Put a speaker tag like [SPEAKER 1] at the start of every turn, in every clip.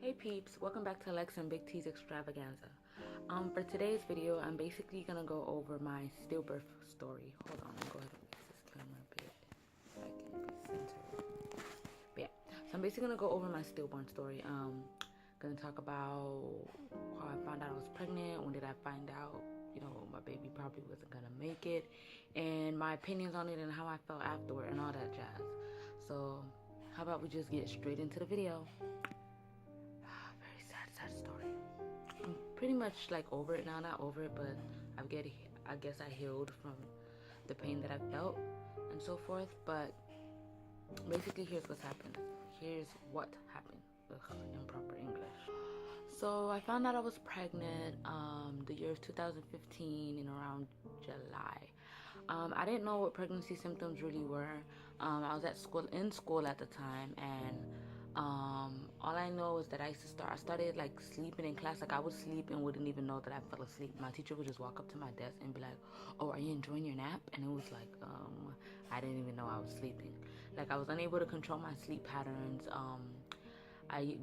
[SPEAKER 1] Hey peeps, welcome back to Lex and Big T's Extravaganza. For today's video, I'm basically gonna go over my stillbirth story. Hold on, I'll go ahead and fix this camera a bit so I can be centered. But yeah, so I'm basically gonna go over my stillborn story. Gonna talk about how I found out I was pregnant, when did I find out, my baby probably wasn't gonna make it, and my opinions on it and how I felt afterward and all that jazz. So how about we just get straight into the video? Very sad story. I'm pretty much like over it now, not over it, but I guess I healed from the pain that I felt and so forth. But basically, here's what's happened. Here's what happened. Ugh, improper English. So I found out I was pregnant the year of 2015 in around July. I didn't know what pregnancy symptoms really were. I was in school at the time, and all I know is that I started like sleeping in class. Like I would sleep and wouldn't even know that I fell asleep. My teacher would just walk up to my desk and be like, "Oh, are you enjoying your nap?" And it was like, I didn't even know I was sleeping. Like I was unable to control my sleep patterns. I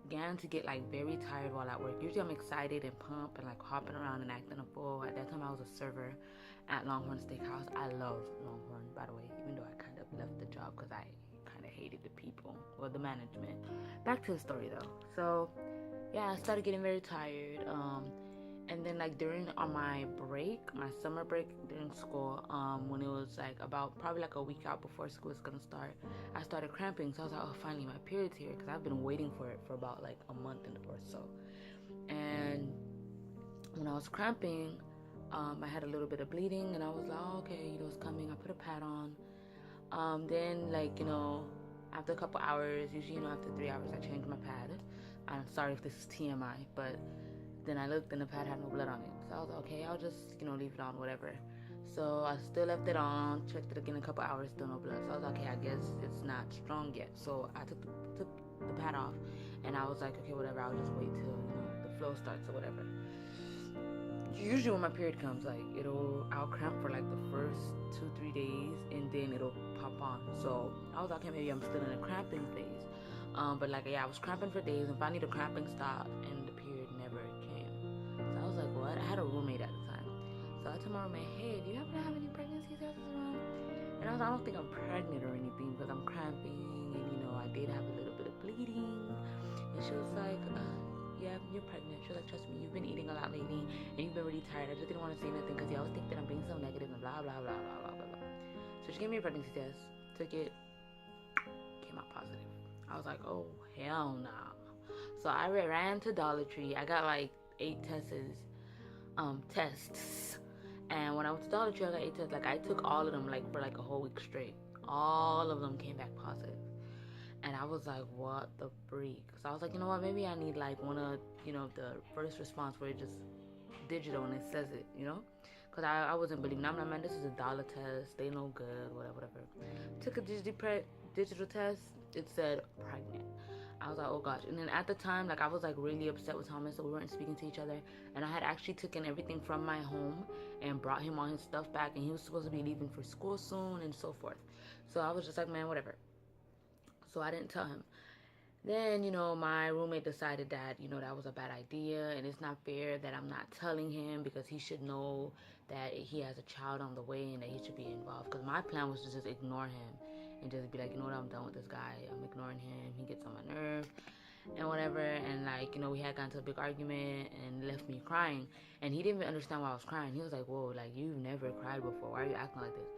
[SPEAKER 1] began to get like very tired while at work. Usually I'm excited and pumped and like hopping around and acting a fool. At that time I was a server at Longhorn Steakhouse. I love Longhorn, by the way, even though I kind of left the job because I kind of hated the people, well, the management. Back to the story though. So yeah, I started getting very tired. And then like during my break, my summer break during school, when it was like about probably like a week out before school was gonna start, I started cramping. So I was like, oh, finally my period's here, because I've been waiting for it for about like a month or so. And when I was cramping, I had a little bit of bleeding, and I was like, oh, okay, it's coming. I put a pad on. Then like after a couple hours, usually after 3 hours, I changed my pad. I'm sorry if this is TMI, but then I looked and the pad had no blood on it. So I was like, okay, I'll just, leave it on, whatever. So I still left it on, checked it again in a couple hours, still no blood. So I was like, okay, I guess it's not strong yet. So I took the pad off, and I was like, okay, whatever, I'll just wait till, the flow starts or whatever. Usually when my period comes, like, I'll cramp for like the first 2-3 days, and then it'll pop on. So I was like, okay, maybe I'm still in a cramping phase. But like, yeah, I was cramping for days, and finally the cramping stopped, and the period never came. So I was like, what? I had a roommate at the time. So I told my roommate, hey, do you happen to have any pregnancy tests around? And I don't think I'm pregnant or anything, because I'm cramping, and I did have a little bit of bleeding. And she was like, yeah, you're pregnant. She was like, trust me, you've been eating a lot lately, and you've been really tired. I just didn't want to say nothing because you always think that I'm being so negative and blah, blah, blah, blah, blah, blah, blah. So she gave me a pregnancy test, took it, came out positive. I was like, oh, hell no. Nah. So I ran to Dollar Tree. I got like 8 tests. And when I went to Dollar Tree, I got 8 tests. Like I took all of them like for like a whole week straight. All of them came back positive. And I was like, what the freak? So I was like, you know what? Maybe I need like one of, the first response where it just digital and it says it, Because I wasn't believing. I'm like, man, this is a dollar test. They no good, whatever. Took a digital test. It said pregnant. I was like, oh gosh. And then at the time, like I was like really upset with Thomas, so we weren't speaking to each other. And I had actually taken everything from my home and brought him all his stuff back, and he was supposed to be leaving for school soon and so forth. So I was just like, man, whatever. So I didn't tell him. Then, my roommate decided that, that was a bad idea, and it's not fair that I'm not telling him, because he should know that he has a child on the way and that he should be involved. Because my plan was to just ignore him and just be like, you know what, I'm done with this guy. I'm ignoring him. He gets on my nerves and whatever. And like, we had gotten into a big argument and left me crying. And he didn't even understand why I was crying. He was like, whoa, like you've never cried before. Why are you acting like this?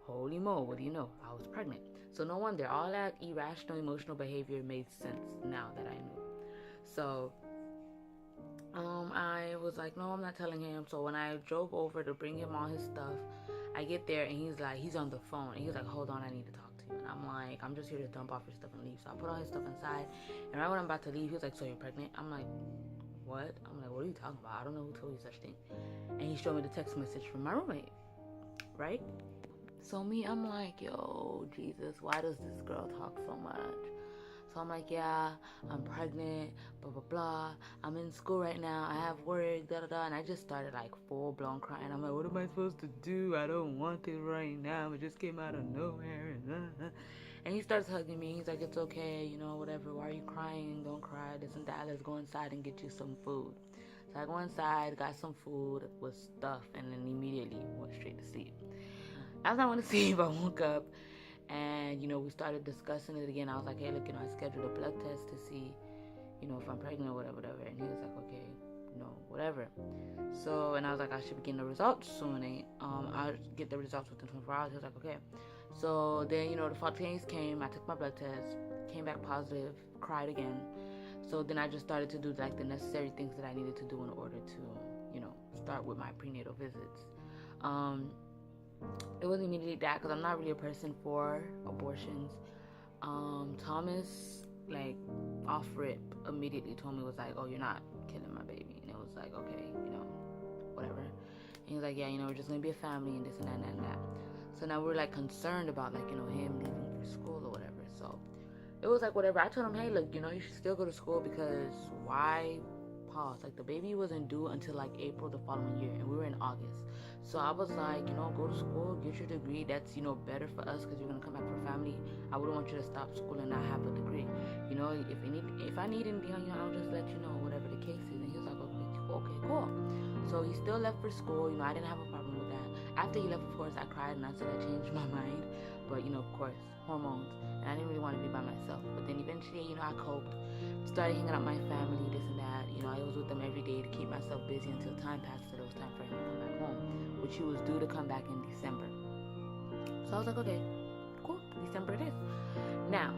[SPEAKER 1] Holy mo, what do you know? I was pregnant. So no wonder all that irrational emotional behavior made sense now that I knew. So I was like, no, I'm not telling him. So when I drove over to bring him all his stuff, I get there and he's on the phone, and he's like, hold on, I need to talk to you. And I'm like, I'm just here to dump off your stuff and leave. So I put all his stuff inside, and right when I'm about to leave, he was like, so you're pregnant? I'm like, what? I'm like, what are you talking about? I don't know who told you such thing. And he showed me the text message from my roommate, right? So me, I'm like, yo, Jesus, why does this girl talk so much? So I'm like, yeah, I'm pregnant, blah, blah, blah. I'm in school right now. I have work, da, da, da. And I just started like full blown crying. I'm like, what am I supposed to do? I don't want it right now. It just came out of nowhere. And he starts hugging me. He's like, it's okay, you know, whatever. Why are you crying? Don't cry, this and that. Let's go inside and get you some food. So I go inside, got some food with stuff, and then immediately went straight to sleep. As I went to sleep, I woke up and, you know, we started discussing it again. I was like, hey, look, you know, I scheduled a blood test to see, you know, if I'm pregnant or whatever. And he was like, okay, you know, whatever. So, and I was like, I should be getting the results soon. I'll get the results within 24 hours. He was like, okay. So then, you know, the 14 days came. I took my blood test, came back positive, cried again. So then I just started to do like the necessary things that I needed to do in order to, you know, start with my prenatal visits. It wasn't immediately that, because I'm not really a person for abortions. Thomas, like, off rip, immediately told me, was like, oh, you're not killing my baby. And it was like, okay, you know, whatever. And he was like, yeah, you know, we're just gonna be a family and this and that and that and that. So now we're like concerned about, like, you know, him leaving for school or whatever. So it was like, whatever. I told him, hey, look, you know, you should still go to school, because why pause? Like, the baby wasn't due until like April the following year, and we were in August. So I was like, you know, go to school, get your degree. That's, you know, better for us, because you're gonna come back for family. I wouldn't want you to stop school and not have a degree. You know, if I need anything, you know, I'll just let you know, whatever the case is. And he was like, okay, cool. So he still left for school. You know, I didn't have a problem with that. After he left, of course, I cried and I said I changed my mind. But, you know, of course, hormones. And I didn't really want to be by myself. But then eventually, you know, I coped. Started hanging out with my family, this and that. You know, I was with them every day to keep myself busy until time passed. So it was time for him to come back home, which he was due to come back in December. So I was like, okay, cool, December it is. Now,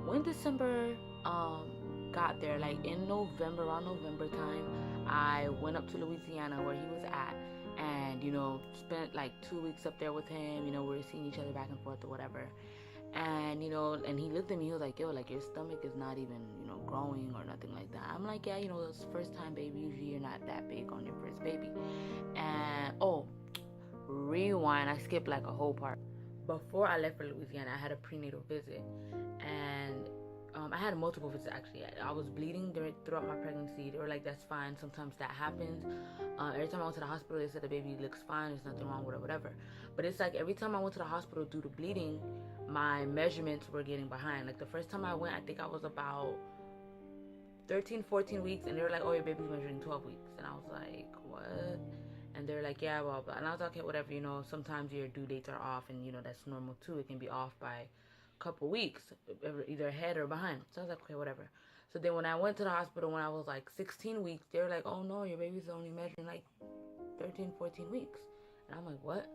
[SPEAKER 1] when December got there, like in November, around November time, I went up to Louisiana where he was at, and, you know, spent like 2 weeks up there with him. You know, we were seeing each other back and forth or whatever. And, you know, and he looked at me, he was like, yo, like, your stomach is not even, you know, growing or nothing like that. I'm like, yeah, you know, it's first time baby, usually you're not that big on your first baby. And, oh, rewind, I skipped like a whole part. Before I left for Louisiana, I had a prenatal visit, and I had multiple visits actually. I was bleeding throughout my pregnancy. They were like, that's fine, sometimes that happens. Every time I went to the hospital, they said the baby looks fine, there's nothing wrong with it, whatever. But it's like every time I went to the hospital due to bleeding, my measurements were getting behind. Like the first time I went, I think I was about 13, 14 weeks, and they were like, oh, your baby's measuring 12 weeks. And I was like, what? And they're like, yeah, blah, blah. And I was like, okay, whatever, you know, sometimes your due dates are off, and, you know, that's normal too. It can be off by a couple weeks, either ahead or behind. So I was like, okay, whatever. So then when I went to the hospital when I was like 16 weeks, they were like, oh no, your baby's only measuring like 13, 14 weeks. And I'm like, what?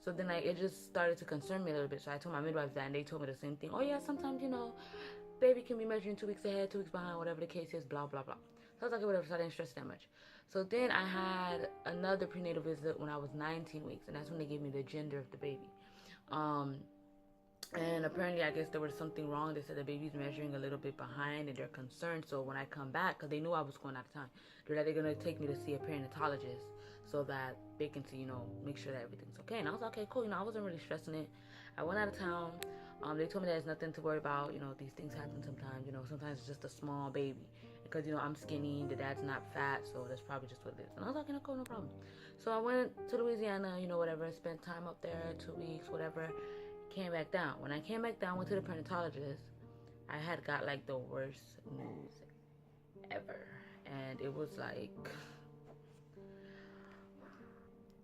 [SPEAKER 1] So then it just started to concern me a little bit. So I told my midwife that, and they told me the same thing. Oh yeah, sometimes, you know, baby can be measuring 2 weeks ahead, 2 weeks behind, whatever the case is, blah, blah, blah. So I was like, whatever, so I didn't stress that much. So then I had another prenatal visit when I was 19 weeks, and that's when they gave me the gender of the baby. And apparently, I guess there was something wrong. They said the baby's measuring a little bit behind, and they're concerned. So when I come back, because they knew I was going out of town, they're like, they're going to take me to see a perinatologist so that they can see, you know, make sure that everything's okay. And I was like, okay, cool. You know, I wasn't really stressing it. I went out of town. They told me there's nothing to worry about. You know, these things happen sometimes. You know, sometimes it's just a small baby. Because, you know, I'm skinny. The dad's not fat. So that's probably just what it is. And I was like, okay, no, cool, no problem. So I went to Louisiana, you know, whatever. Spent time up there, 2 weeks, whatever. Came back down. When I came back down, went to the perinatologist, I had got like the worst news ever. And it was like,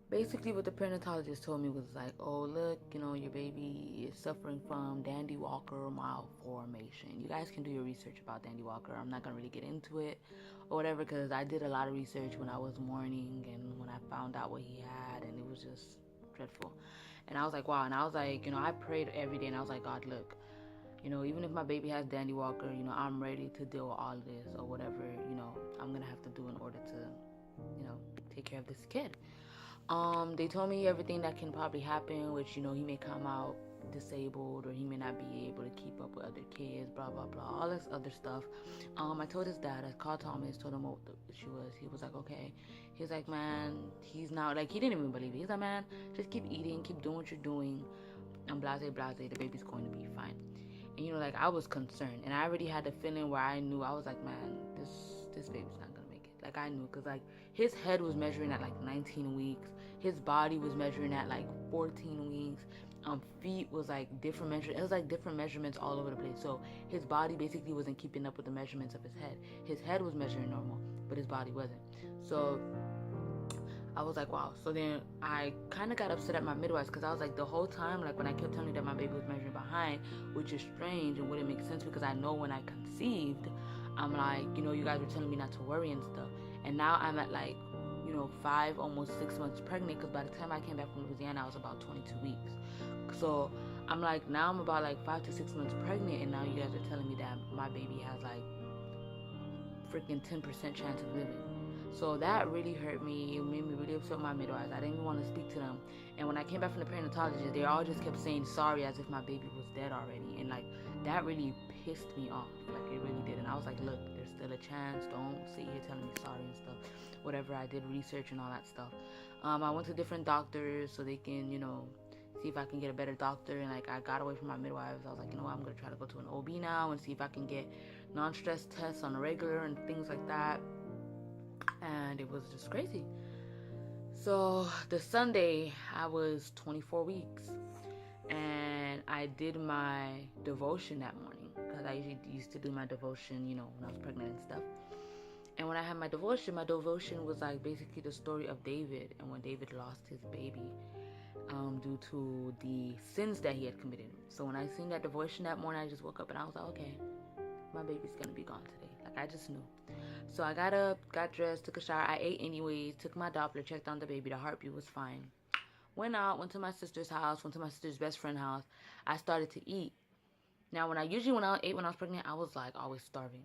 [SPEAKER 1] basically what the perinatologist told me was like, oh, look, you know, your baby is suffering from Dandy Walker malformation. You guys can do your research about Dandy Walker. I'm not going to really get into it or whatever, because I did a lot of research when I was mourning and when I found out what he had, and it was just dreadful. And I was like, wow. And I was like, you know, I prayed every day, and I was like, God, look, you know, even if my baby has Dandy Walker, you know, I'm ready to deal with all of this or whatever, you know, I'm going to have to do in order to, you know, take care of this kid. They told me everything that can probably happen, which, you know, he may come out disabled, or he may not be able to keep up with other kids, blah, blah, blah, all this other stuff. I told his dad, I called Thomas, told him what the issue was. He was like, okay. He was like, man, he's not, like, he didn't even believe it. He's like, man, just keep eating, keep doing what you're doing, and blase, the baby's going to be fine. And, you know, like, I was concerned, and I already had the feeling where I knew, I was like, man, this baby's not gonna make it. Like, I knew, because, like, his head was measuring at, like, 19 weeks. His body was measuring at, like, 14 weeks. feet was like different measurements. It was like different measurements all over the place. So his body basically wasn't keeping up with the measurements of his head. His head was measuring normal, but his body wasn't. So I was like, wow. So then I kind of got upset at my midwives, because I was like, the whole time, like when I kept telling you that my baby was measuring behind, which is strange and wouldn't make sense, because I know when I conceived, I'm like, you guys were telling me not to worry and stuff. And now I'm at like, 5, almost 6 months pregnant, because by the time I came back from Louisiana, I was about 22 weeks. So I'm like, now I'm about like 5 to 6 months pregnant, and now you guys are telling me that my baby has like freaking 10% chance of living. So that really hurt me. It made me really upset with my midwives. I didn't even want to speak to them. And when I came back from the perinatologist, they all just kept saying sorry as if my baby was dead already. And like, that really pissed me off. Like, it really did. And I was like, look, there's still a chance. Don't sit here telling me sorry and stuff. Whatever, I did research and all that stuff. I went to different doctors so they can, see if I can get a better doctor. And like, I got away from my midwives. I was like, I'm going to try to go to an OB now and see if I can get non-stress tests on a regular and things like that. And it was just crazy. So the Sunday, I was 24 weeks, and I did my devotion that morning, because I usually used to do my devotion, when I was pregnant and stuff. And when I had my devotion was like basically the story of David, and when David lost his baby due to the sins that he had committed. So when I seen that devotion that morning, I just woke up and I was like, okay, my baby's gonna be gone today. Like, I just knew. So I got up, got dressed, took a shower. I ate anyways, took my Doppler, checked on the baby. The heartbeat was fine. Went out, went to my sister's house, went to my sister's best friend's house. I started to eat. Now, when I ate when I was pregnant, I was like always starving.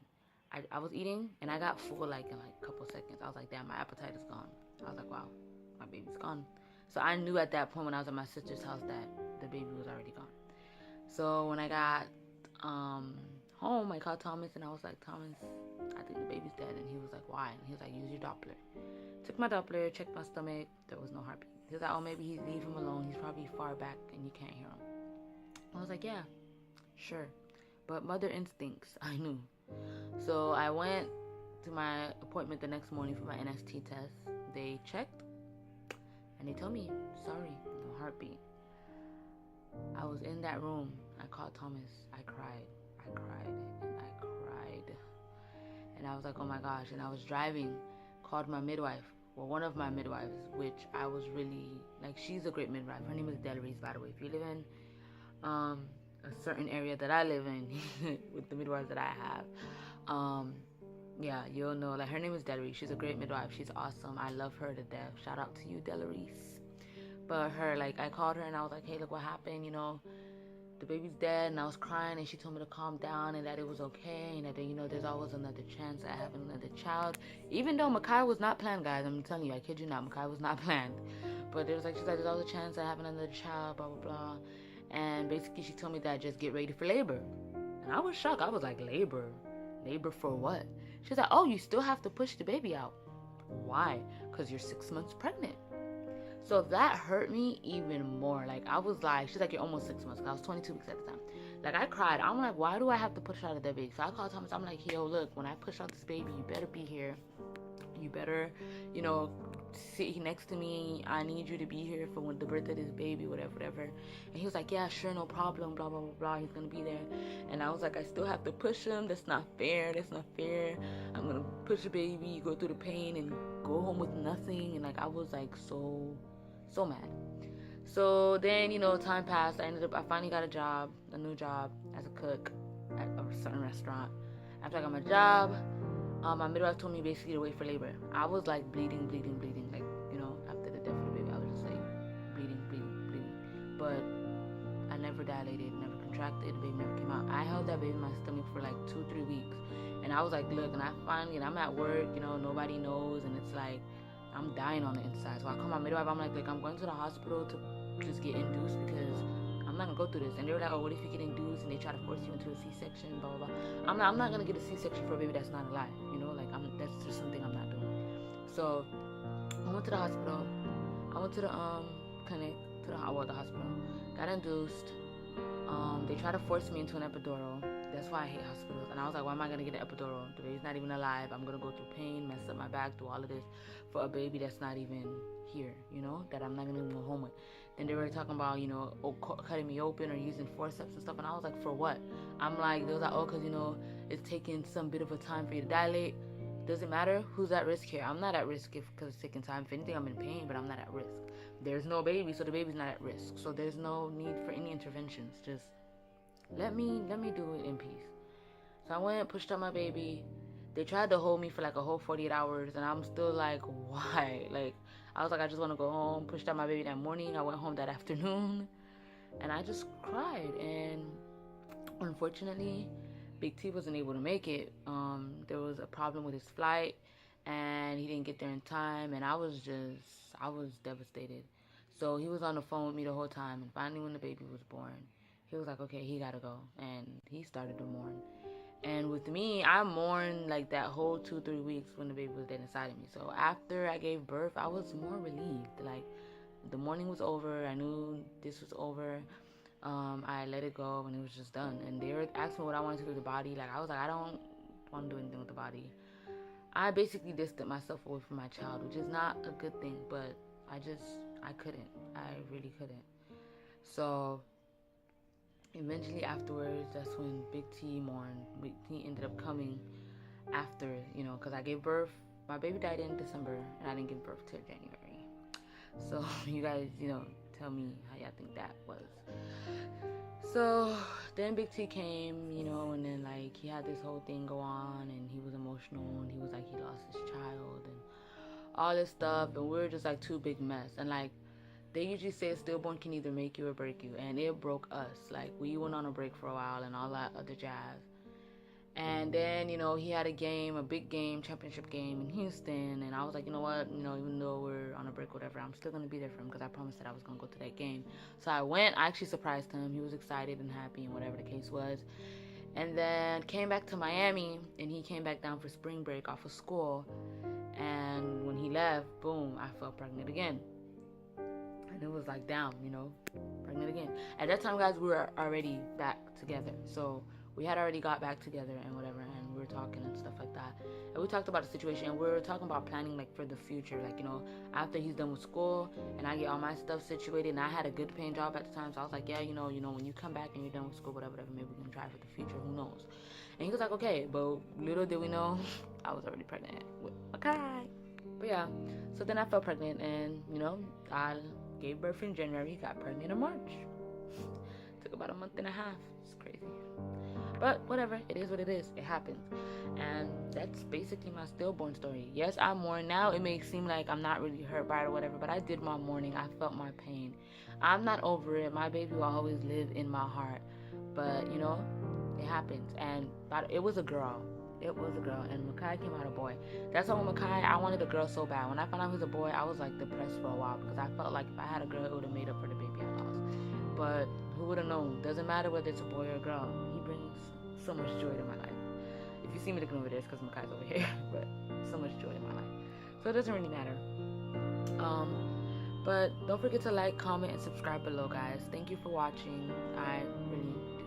[SPEAKER 1] I was eating, and I got full like in like a couple seconds. I was like, damn, my appetite is gone. I was like, wow, my baby's gone. So I knew at that point when I was at my sister's house that the baby was already gone. So when I got home, I called Thomas, and I was like, Thomas, I think the baby's dead. And he was like, why? And he was like, use your Doppler. Took my Doppler, checked my stomach. There was no heartbeat. He was like, oh, maybe leave him alone. He's probably far back and you can't hear him. I was like, yeah, sure. But mother instincts, I knew. So I went to my appointment the next morning for my NST test. They checked, and they told me, sorry, no heartbeat. I was in that room. I called Thomas. I cried, and I cried. And I was like, oh my gosh. And I was driving, called my midwife. Well, one of my midwives, which I was really, like, she's a great midwife. Her name is Delarice, by the way. If you live in a certain area that I live in, with the midwives that I have, yeah, you'll know. Like, her name is Delarice. She's a great midwife. She's awesome. I love her to death. Shout out to you, Delarice. But her, like, I called her and I was like, hey, look what happened, the baby's dead. And I was crying, and she told me to calm down and that it was okay, and that, there's always another chance at having another child. Even though Makai was not planned, guys. I'm telling you, I kid you not, Makai was not planned. But it was like, she's like, there's always a chance at having another child, blah, blah, blah. And basically she told me that just get ready for labor. And I was shocked. I was like, labor? Labor for what? She's like, oh, you still have to push the baby out. Why? Because you're 6 months pregnant. So that hurt me even more. Like, I was like, she's like, you're almost 6 months. 'Cause I was 22 weeks at the time. Like, I cried. I'm like, why do I have to push out of that baby? So I called Thomas. I'm like, yo, look, when I push out this baby, you better be here. You better, sit next to me. I need you to be here for when the birth of this baby, whatever. And he was like, yeah, sure, no problem, blah, blah, blah, blah. He's going to be there. And I was like, I still have to push him. That's not fair. I'm going to push the baby, you go through the pain, and go home with nothing. And, like, I was, like, so mad. So then, time passed. I finally got a new job as a cook at a certain restaurant. After I got my job, my midwife told me basically to wait for labor. I was like bleeding. Like, after the death of the baby, I was just like bleeding. But I never dilated, never contracted. The baby never came out. I held that baby in my stomach for like 2-3 weeks. And I was like, look, and I'm at work, nobody knows. And it's like, I'm dying on the inside. So I call my midwife. I'm like, look, I'm going to the hospital to just get induced because I'm not gonna go through this. And they were like, oh, what if you get induced and they try to force you into a C-section, blah, blah, blah. I'm not gonna get a C-section for a baby that's not alive, like, that's just something I'm not doing. So I went to the hospital. I went to the clinic, the hospital, got induced. They tried to force me into an epidural. That's why I hate hospitals. And I was like, why am I gonna get an epidural? The baby's not even alive. I'm gonna go through pain, mess up my back, do all of this for a baby that's not even here, that I'm not gonna even go home with. Then they were talking about, you know, cutting me open or using forceps and stuff. And I was like, for what? I'm like, they was like, oh, because, you know, it's taking some bit of a time for you to dilate. Doesn't matter. Who's at risk here? I'm not at risk because it's taking time. If anything, I'm in pain, but I'm not at risk. There's no baby, so the baby's not at risk. So there's no need for any interventions. Just let me do it in peace. So I went, pushed up my baby. They tried to hold me for like a whole 48 hours, and I'm still like, why? Like, I was like, I just want to go home. Pushed out my baby that morning. I went home that afternoon, and I just cried. And unfortunately, Big T wasn't able to make it. There was a problem with his flight, and he didn't get there in time, and I was devastated. So he was on the phone with me the whole time, and finally when the baby was born, he was like, okay, he gotta go, and he started to mourn. And with me, I mourned like that whole 2-3 weeks when the baby was dead inside of me. So after I gave birth, I was more relieved. Like, the morning was over. I knew this was over. I let it go, and it was just done. And they were asking me what I wanted to do with the body. Like, I was like, I don't want to do anything with the body. I basically distanced myself away from my child, which is not a good thing, but I couldn't. I really couldn't. So eventually afterwards, that's when Big T mourned. Big T ended up coming after, you know, because I gave birth. My baby died in December, and I didn't give birth till January. So you guys, you know, tell me how y'all think that was. So then Big T came, you know, and then like he had this whole thing go on, and he was emotional, and he was like he lost his child and all this stuff, and we were just like two big mess. And like, they usually say a stillborn can either make you or break you, and it broke us. Like, we went on a break for a while and all that other jazz. And then, you know, he had a big game, championship game in Houston, and I was like, you know what, you know, even though we're on a break or whatever, I'm still going to be there for him, because I promised that I was going to go to that game. So I went. I actually surprised him. He was excited and happy and whatever the case was. And then came back to Miami, and he came back down for spring break off of school. And when he left, boom, I fell pregnant again. And it was like, damn, you know, pregnant again. At that time, guys, we were already back together. So we had already got back together and whatever, and we were talking and stuff like that. And we talked about the situation, and we were talking about planning, like, for the future. Like, you know, after he's done with school and I get all my stuff situated, and I had a good paying job at the time. So I was like, yeah, you know, when you come back and you're done with school, whatever, maybe we can try for the future. Who knows? And he was like, okay. But little did we know, I was already pregnant with Makai. But yeah, so then I fell pregnant, and, you know, I gave birth in January, got pregnant in March. Took about a month and a half. It's crazy. But whatever, it is what it is. It happens. And that's basically my stillborn story. Yes, I mourn now. It may seem like I'm not really hurt by it or whatever, but I did my mourning. I felt my pain. I'm not over it. My baby will always live in my heart. But, you know, it happens. And it was a girl. It was a girl, and Makai came out a boy. That's why with Makai, I wanted a girl so bad. When I found out he was a boy, I was like depressed for a while, because I felt like if I had a girl, it would have made up for the baby I lost. But who would have known? Doesn't matter whether it's a boy or a girl. He brings so much joy to my life. If you see me looking over there, it's because Makai's over here. But so much joy in my life. So it doesn't really matter. But don't forget to like, comment, and subscribe below, guys. Thank you for watching. I really do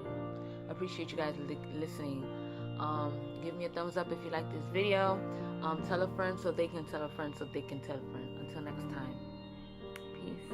[SPEAKER 1] appreciate you guys listening. Give me a thumbs up if you like this video. Tell a friend so they can tell a friend so they can tell a friend. Until next time. Peace.